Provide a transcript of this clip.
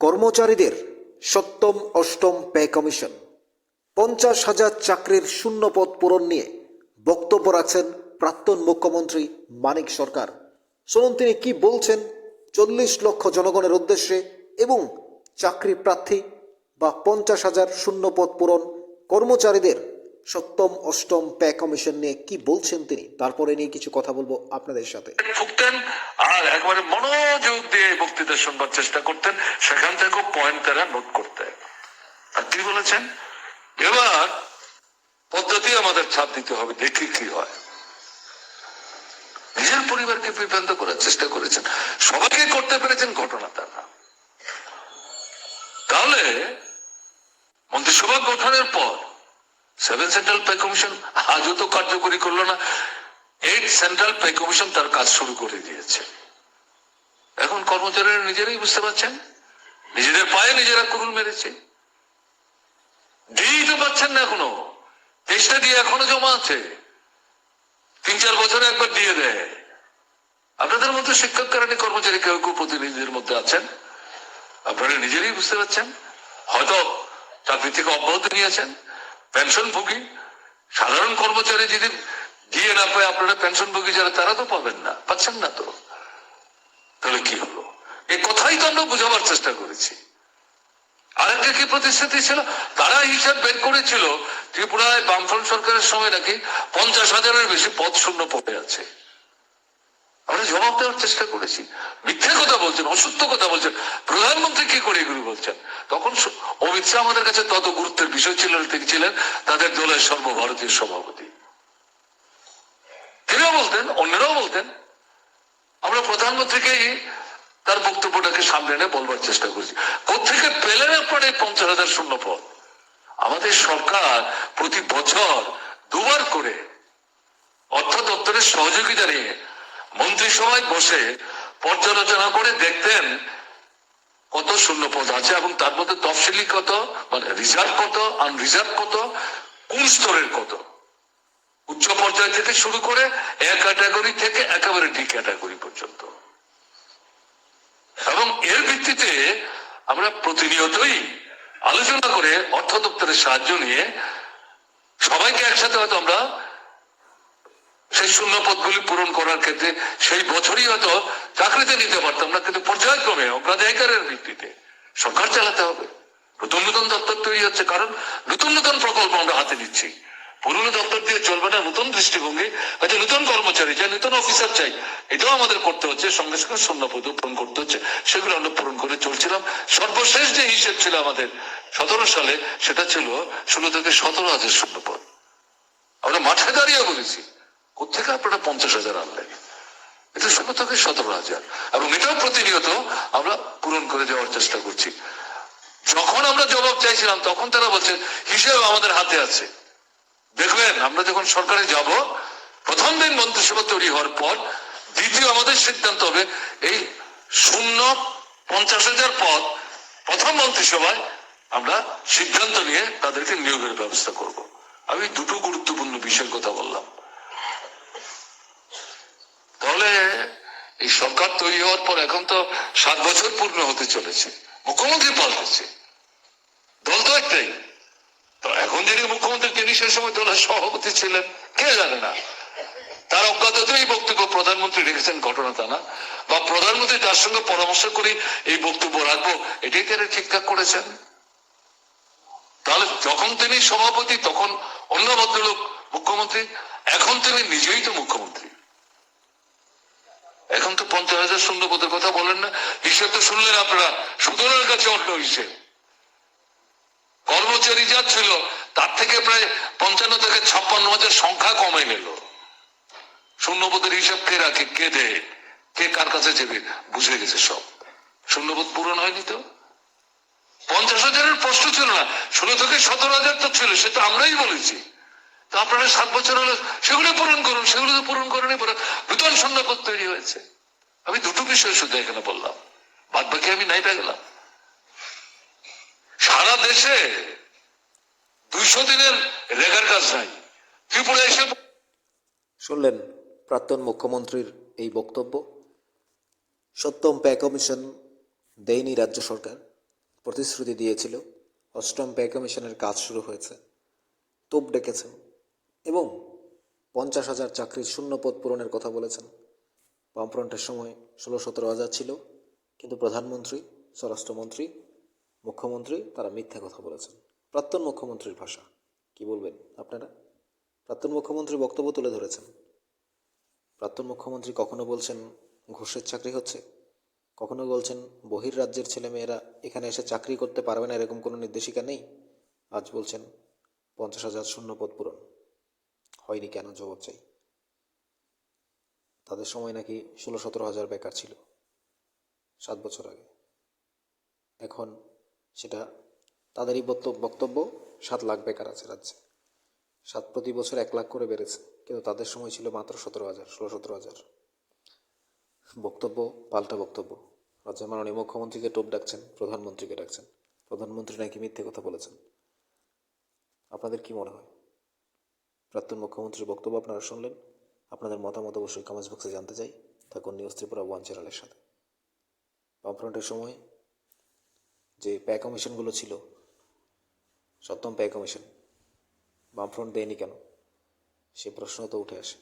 কর্মচারীদের সপ্তম অষ্টম পে কমিশন 50,000 চাকরির শূন্যপদ পূরণ নিয়ে বক্তব্য রাখছেন প্রাক্তন মুখ্যমন্ত্রী মানিক সরকার। শুনুন তিনি কি বলছেন 40 লক্ষ জনগণের উদ্দেশ্যে এবং চাকরি প্রার্থী বা 50,000 শূন্যপদ পূরণ কর্মচারীদের সপ্তম অষ্টম পে কমিশন নিয়ে কি বলছেন তিনি। তারপরে নিয়ে কিছু কথা বলবো আপনাদের সাথে। ফুকতেন আর একবারে মনোযোগ দিয়ে বক্তৃতা শুনবার চেষ্টা করতেন, সেখান থেকে পয়েন্ট তারা নোট করতেন। আর কি বলেছেন, এবার পদ্ধতি আমাদের ছাপ দিতে হবে, দেখি কি হয়। নিজের পরিবারকে বিভ্রান্ত করার চেষ্টা করেছেন, সবাইকে করতে পেরেছেন, ঘটনা তা না। তাহলে মন্ত্রিসভা গঠনের পর 7 সেন্ট্রাল পে কমিশন আজও তো কার্যকরী করলো না। 8 সেন্ট্রাল পে কমিশন তার কাজ শুরু করে দিয়েছে। এখন কর্মচারীরা নিজেরাই বুঝতে পারছেন, নিজেদের পায়ে নিজেরা কুড়ুল মেরেছে। দিতে পারছেন না এখনো, চেষ্টা দিয়ে এখনো জমা আছে। 3-4 বছরে একবার দিয়ে দেয়। আপনাদের মধ্যে শিক্ষক কারণে কর্মচারী কেউ কেউ প্রতিনিধিদের মধ্যে আছেন, আপনারা নিজেরাই বুঝতে পারছেন। হয়তো চাকরি থেকে অব্যাহতি নিয়েছেন, পেনশনভোগী সাধারণ কর্মচারী যদি দিয়ে না পায়, আপনারা পেনশনভোগী যারা তারা তো পাবেন না, পাচ্ছেন না তো। তাহলে কি হলো, এই কথাই তো আমরা বোঝাবার চেষ্টা করেছি। আরেকটা কি প্রতিশ্রুতি ছিল, তারা হিসাব বের করেছিল ত্রিপুরায় বামফ্রন্ট সরকারের সময় নাকি 50,000-এর বেশি পদ শূন্য পড়ে আছে। আমরা জবাব দেওয়ার চেষ্টা করেছি। মিথ্যে কথা বলছেন, অসত্য কথা বলছেন, প্রধানমন্ত্রী কি করে এগুলো বলছেন। তখন অমিত শাহ আমাদের কাছে তত গুরুত্বের বিষয় ছিল, তিনি ছিলেন তাদের দলের সর্বভারতীয় সভাপতি। তিনিও বলতেন, অন্যরাও বলতেন। আমরা প্রধানমন্ত্রীকেই তার বক্তব্যটাকে সামনে এনে বলবার চেষ্টা করেছি। কোথেকে পেলেন আপনার এই 50,000 শূন্য পদ? আমাদের সরকার প্রতি বছর 2 বার করে অর্থ দপ্তরের সহযোগিতা নিয়ে মন্ত্রিসভায় বসে পর্যালোচনা করে দেখতেন কত শূন্য পদ আছে এবং তার মধ্যে তফসিলি কত, মানে রিজার্ভ কত, আনরিজার্ভ কত, কোন স্তরের কত, উচ্চ পর্যায় থেকে শুরু করে এ ক্যাটাগরি থেকে একেবারে ডি ক্যাটাগরি পর্যন্ত। এবং এর ভিত্তিতে আমরা প্রতিনিয়তই আলোচনা করে অর্থ দপ্তরের সাহায্য নিয়ে সবাইকে একসাথে হয়তো আমরা সেই শূন্য পদগুলি পূরণ করার ক্ষেত্রে সেই বছরই হয়তো চাকরিতে নিতে পারতাম না, কিন্তু পর্যায়ক্রমে অগ্রাধিকারের ভিত্তিতে সরকার চালাতে হবে। নতুন নতুন দপ্তর তৈরি হচ্ছে, কারণ নতুন নতুন প্রকল্প আমরা হাতে নিচ্ছি। পুরনো দপ্তর দিয়ে চলবে না, নতুন দৃষ্টিভঙ্গি, হয়তো নতুন কর্মচারী চাই, নতুন অফিসার চাই, এটাও আমাদের করতে হচ্ছে। সঙ্গে সঙ্গে শূন্য পদ পূরণ করতে হচ্ছে, সেগুলো আমরা পূরণ করে চলছিলাম। সর্বশেষ যে হিসেব ছিল আমাদের 17 সালে, সেটা ছিল 16 থেকে 17,000 শূন্য পদ। আমরা মাঠে দাঁড়িয়ে বলেছি, কোথেকে আপনারা 50,000 আনলেন? এটা 16 থেকে 17,000, এবং এটাও প্রতিনিয়ত আমরা পূরণ করে যাওয়ার চেষ্টা করছি। যখন আমরা জবাব চাইছিলাম তখন তারা বলছে হিসেব আমাদের হাতে আছে। দেখবেন আমরা যখন সরকারে যাব, প্রথম দিন মন্ত্রিসভা তৈরি হওয়ার পর দ্বিতীয় আমাদের সিদ্ধান্ত হবে এই শূন্য 50,000 পদ প্রথম মন্ত্রিসভায় আমরা সিদ্ধান্ত নিয়ে তাদেরকে নিয়োগের ব্যবস্থা করব। আমি দুটো গুরুত্বপূর্ণ বিষয়ের কথা বললাম। তাহলে এই সরকার তৈরি হওয়ার পর এখন তো 7 বছর পূর্ণ হতে চলেছে, মুখ্যমন্ত্রী পাল্টেছে, দল তো একটাই। তো এখন যিনি মুখ্যমন্ত্রী, তিনি সেই সময় দলের সভাপতি ছিলেন, কে জানে না। তার অজ্ঞাততে এই বক্তব্য প্রধানমন্ত্রী রেখেছেন, ঘটনা তা না, বা প্রধানমন্ত্রী তার সঙ্গে পরামর্শ করে এই বক্তব্য রাখবো, এটাই তারা ঠিকঠাক করেছেন। তাহলে যখন তিনি সভাপতি তখন অন্য ভদ্রলোক মুখ্যমন্ত্রী, এখন তিনি নিজেই তো মুখ্যমন্ত্রী। এখন তো 50,000 শূন্য পদের কথা বলেন না, হিসেব তো শুনলেন আপনারা, সুদনের কাছে অন্য হিসেব। কর্মচারী যা ছিল তার থেকে প্রায় 55 থেকে 56,000 সংখ্যা কমে গেল। শূন্যপদের হিসাব কে রাখে, কে দেয়, কে কার কাছে যাবে, বুঝে গেছে সব। শূন্যপদ পূরণ হয়নি তো। 50,000-এর প্রশ্ন ছিল না, 16 থেকে 17,000 তো ছিল, সে তো আমরাই বলেছি। তো আপনারা 7 বছর হলো, সেগুলো পূরণ করুন। সেগুলো তো পূরণ করেনি, নতুন শূন্যপদ তৈরি হয়েছে। আমি দুটো বিষয় শুধু এখানে বললাম, বাদ বাকি আমি নাই পেয়ে গেলাম। সারা দেশে 200 দিনের রেগার কাজ নাই, ত্রিপুরা এসে। শুনলেন প্রাক্তন মুখ্যমন্ত্রীর এই বক্তব্য। সপ্তম পে কমিশন দেয়নি রাজ্য সরকার, প্রতিশ্রুতি দিয়েছিল, অষ্টম পে কমিশনের কাজ শুরু হয়েছে, তোপ ডেকেছেন এবং 50,000 চাকরির শূন্য পদ পূরণের কথা বলেছেন। বামফ্রন্টের সময় 16-17 হাজার ছিল, কিন্তু প্রধানমন্ত্রী, স্বরাষ্ট্রমন্ত্রী, মুখ্যমন্ত্রী তারা মিথ্যা কথা বলেছেন। প্রাক্তন মুখ্যমন্ত্রীর ভাষা কি বলবেন আপনারা? প্রাক্তন মুখ্যমন্ত্রী বক্তব্য তুলে ধরেছেন। প্রাক্তন মুখ্যমন্ত্রী কখনো বলছেন ঘুষের চাকরি হচ্ছে, কখনো বলছেন বহির্রাজ্যের ছেলেমেয়েরা এখানে এসে চাকরি করতে পারবে না, এরকম কোনো নির্দেশিকা নেই। আজ বলছেন 50,000 শূন্য পদ পূরণ হয়নি, কেন? জবাব চাই। তাদের সময় নাকি 16-17 হাজার বেকার ছিল 7 বছর আগে। এখন সেটা তাদেরই বক্তব্য 7 লাখ বেকার আছে রাজ্যে। প্রতি বছর 1 লাখ করে বেড়েছে, কিন্তু তাদের সময় ছিল মাত্র 17,000, 16-17 হাজার। বক্তব্য পাল্টা বক্তব্য। রাজ্যের মাননীয় মুখ্যমন্ত্রীকে টোপ ডাকছেন, প্রধানমন্ত্রীকে ডাকছেন। প্রধানমন্ত্রী নাকি মিথ্যে কথা বলেছেন। আপনাদের কি মনে হয়? প্রাক্তন মুখ্যমন্ত্রীর বক্তব্য আপনারা শুনলেন। আপনাদের মতামত অবশ্যই কমেন্টস বক্সে জানতে চাই। থাকুন নিউজ ত্রিপুরা 1 চ্যানেলের সাথে। বামফ্রন্টের সময় যে পে কমিশনগুলো ছিল, সপ্তম পে কমিশন, বামফ্রন্ট দেয়নি কেন? সে প্রশ্ন তো উঠে আসে।